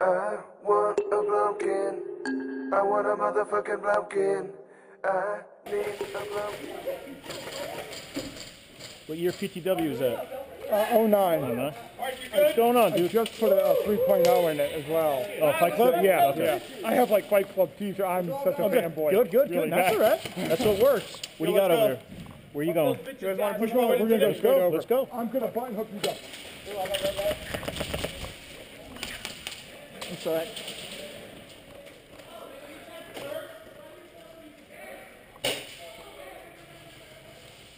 I want a pumpkin. I want a motherfucking pumpkin. I need a pumpkin. What year PTW is that? 09. What's going on, I dude? just put a 3.0 in it as well. Oh, Fight Club? Yeah, Okay. yeah. I have like Fight Club t-shirt. I'm such a fanboy. Good. Really. That's all right. That's what works. What do you got over there? Where are you going? You guys want to push over? We're going to go straight over. Let's go. I'm going to button hook you guys. That's all right.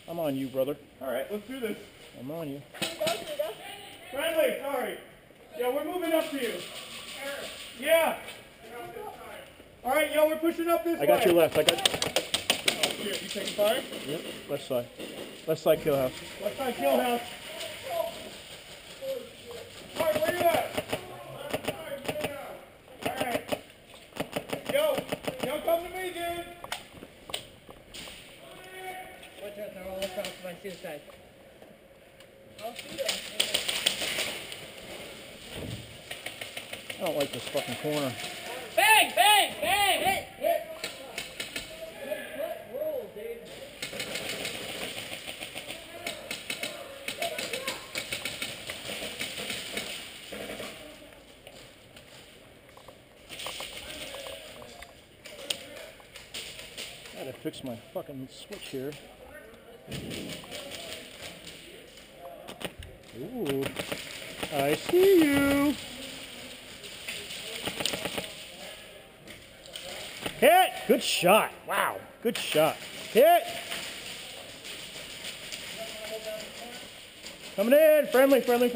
I'm on you, brother. All right, let's do this. I'm on you. Friendly, sorry. Yeah, we're moving up to you. Yeah. All right, yo, we're pushing up this way. I got your left. Oh, shit. You taking fire? Yep. Left side. Left side kill house. Left side kill house. All right, where you at? All right. Yo, come to me, dude. Watch out, they're all across my suicide. I don't like this fucking corner. Bang! Bang! Bang! Hit! Roll, dude. I gotta fix my fucking switch here. Ooh. I see you. Hit! Good shot. Wow. Good shot. Hit! Coming in. Friendly. Hit.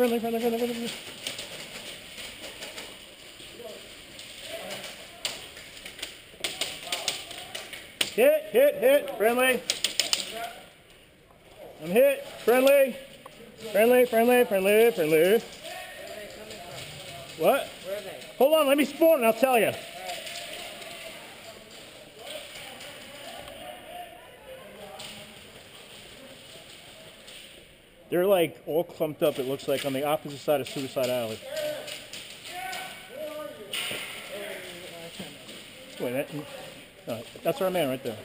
Friendly. I'm hit. Friendly. What? Where are they? Hold on. Let me spawn and I'll tell you. They're like all clumped up, it looks like, on the opposite side of Suicide Alley. Wait, no, that's our man right there.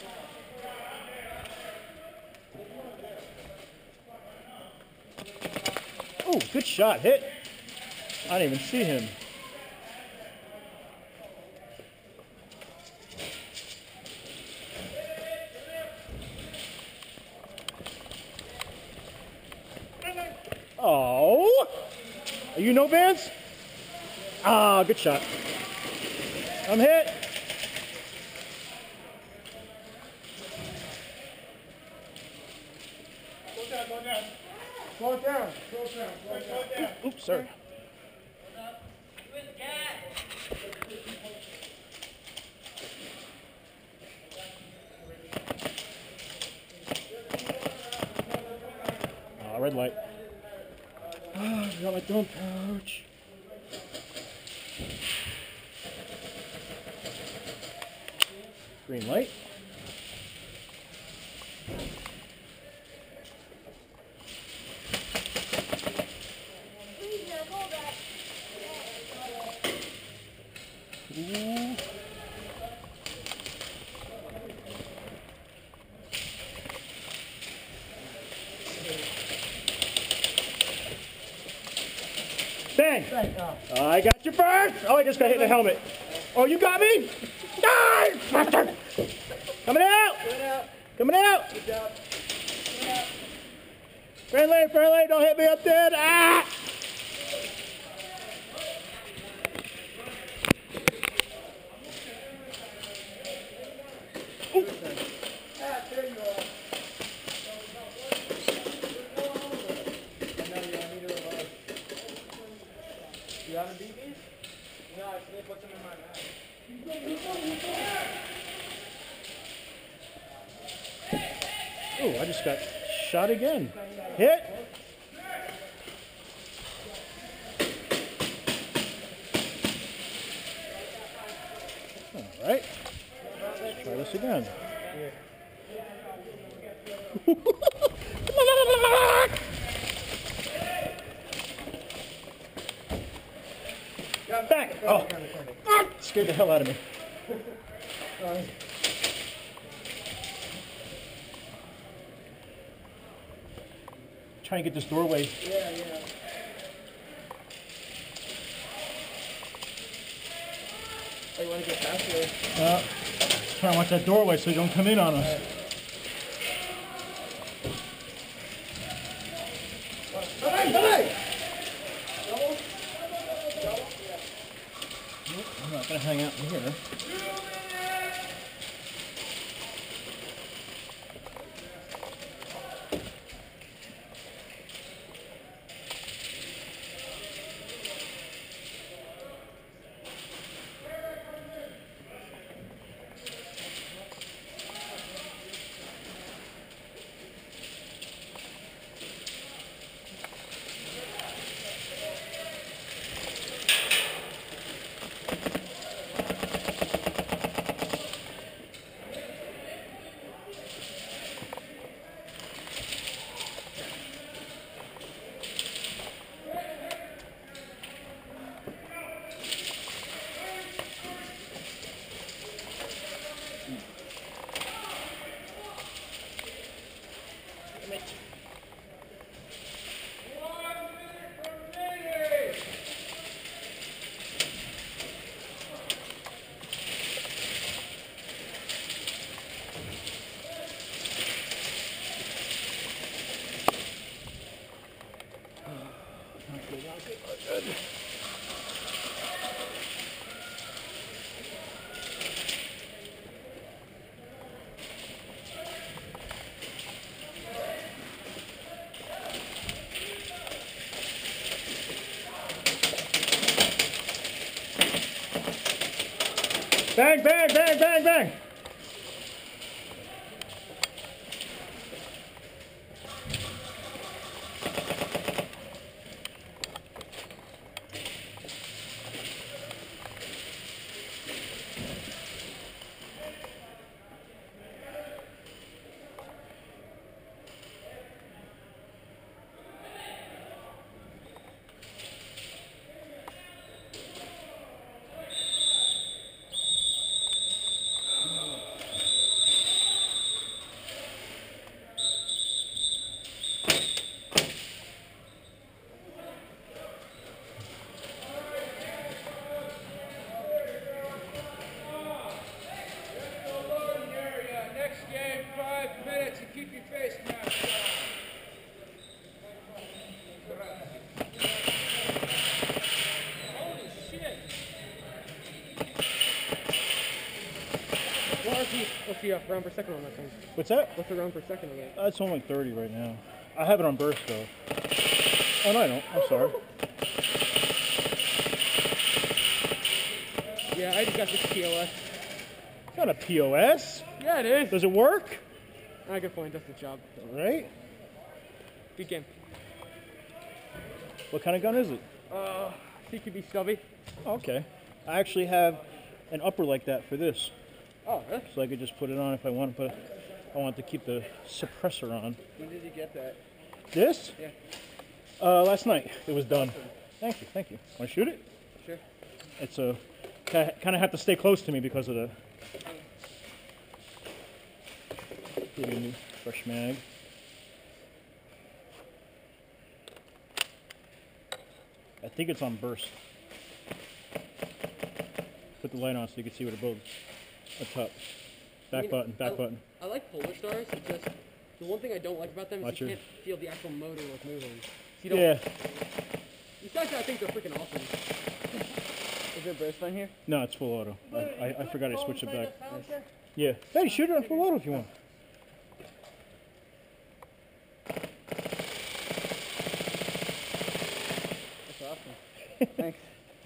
Oh, good shot. Hit. I didn't even see him. Oh! Are you no bands? Ah, good shot. I'm hit. Slow it down. Oops, sorry. Red light. Oh, I got my dump pouch. Green light. Ooh. Bang! I got you first! Oh, I just got hit in the helmet. Oh, you got me? Nice! Coming out! Coming out! Good job. Friendly, don't hit me up there! Ah! Ooh. There you are. You want to beat these? No, they put them in my mouth. Oh, I just got shot again. Hit. All right. Try this again. Back! Oh! Ah, scared the hell out of me. Trying to get this doorway. Yeah. Oh, you want to get past here? Trying to watch that doorway so you don't come in on us. Hey! I'm not going to hang out in here. Bang, bang, bang, bang, bang! What's the round per second on that thing? What's that? What's the round per second on that? It's only 30 right now. I have it on burst though. Oh no, I don't. I'm sorry. Yeah, I just got this POS. It's not a POS. Yeah, it is. Does it work? I good point. That's the job. All right. Good game. What kind of gun is it? CQB stubby. Okay. I actually have an upper like that for this. Oh, really? So I could just put it on if I want, but I want to keep the suppressor on. When did you get that? This? Yeah. Last night. It was done. Thank you, thank you. Want to shoot it? Sure. It's a kind of have to stay close to me because of the. Give you a new fresh mag. I think it's on burst. Put the light on so you can see what it builds. Up top. Back button, back button. I like Polar Stars. It's just the one thing I don't like about them is Watch you your- can't feel the actual motor like moving. You don't, Yeah. Besides that, I think they're freaking awesome. Is there burst on here? No, it's full auto. I forgot I switched it back. Yeah. Hey, shoot it on full auto if you want. That's awesome. Thanks.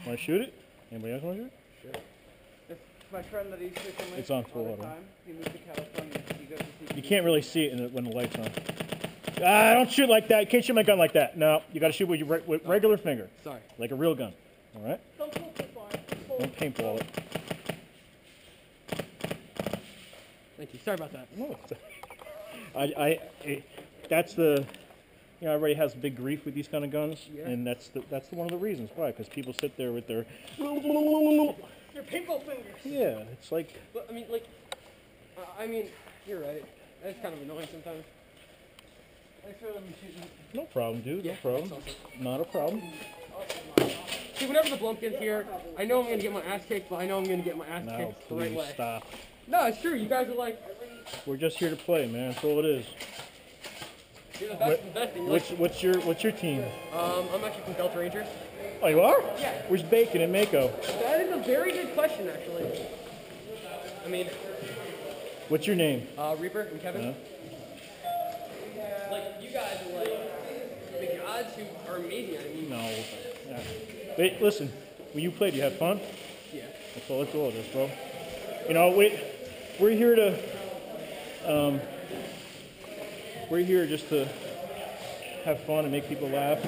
Want to shoot it? Anybody else want to shoot it? Sure. It's my friend that he's fishing with It's on full all the auto. time. He moved to California. He goes to see You can't really see it when the light's on. Ah, don't shoot like that. You can't shoot my gun like that. No, you got to shoot with your with regular finger. Sorry. Like a real gun. All right? Don't pull too far. Don't paintball it. Thank you. Sorry about that. No, that's the everybody has big grief with these kind of guns, Yeah. and that's one of the reasons why. Because people sit there with their Your paintball fingers. yeah, it's like But, I mean, you're right. That's kind of annoying sometimes. Thanks for letting me shoot. no problem, dude. Yeah, No problem. that's awesome. Not a problem. See, whenever the Blumpkin's here, I know I'm going to get my ass kicked, but I know I'm going to get my ass No, kicked the right please way. stop. No, it's true. You guys are like, We're just here to play, man. That's all it is. you're the best of the best. And you're like, What's your team? I'm actually from Delta Rangers. Oh, you are? Yeah. Where's Bacon and Mako? That is a very good question, actually. I mean, What's your name? Reaper and Kevin. Huh? Like, you guys are like the gods who are amazing. I mean, No. Yeah. Wait, listen. When you played, you had fun? yeah. That's all it is, bro. We're here to, we're here just to have fun and make people laugh,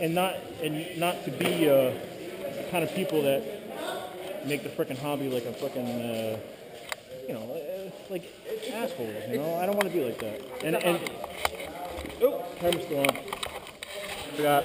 and not to be the kind of people that make the frickin' hobby like a frickin' like assholes. I don't want to be like that. And oh, camera's still on. Forgot.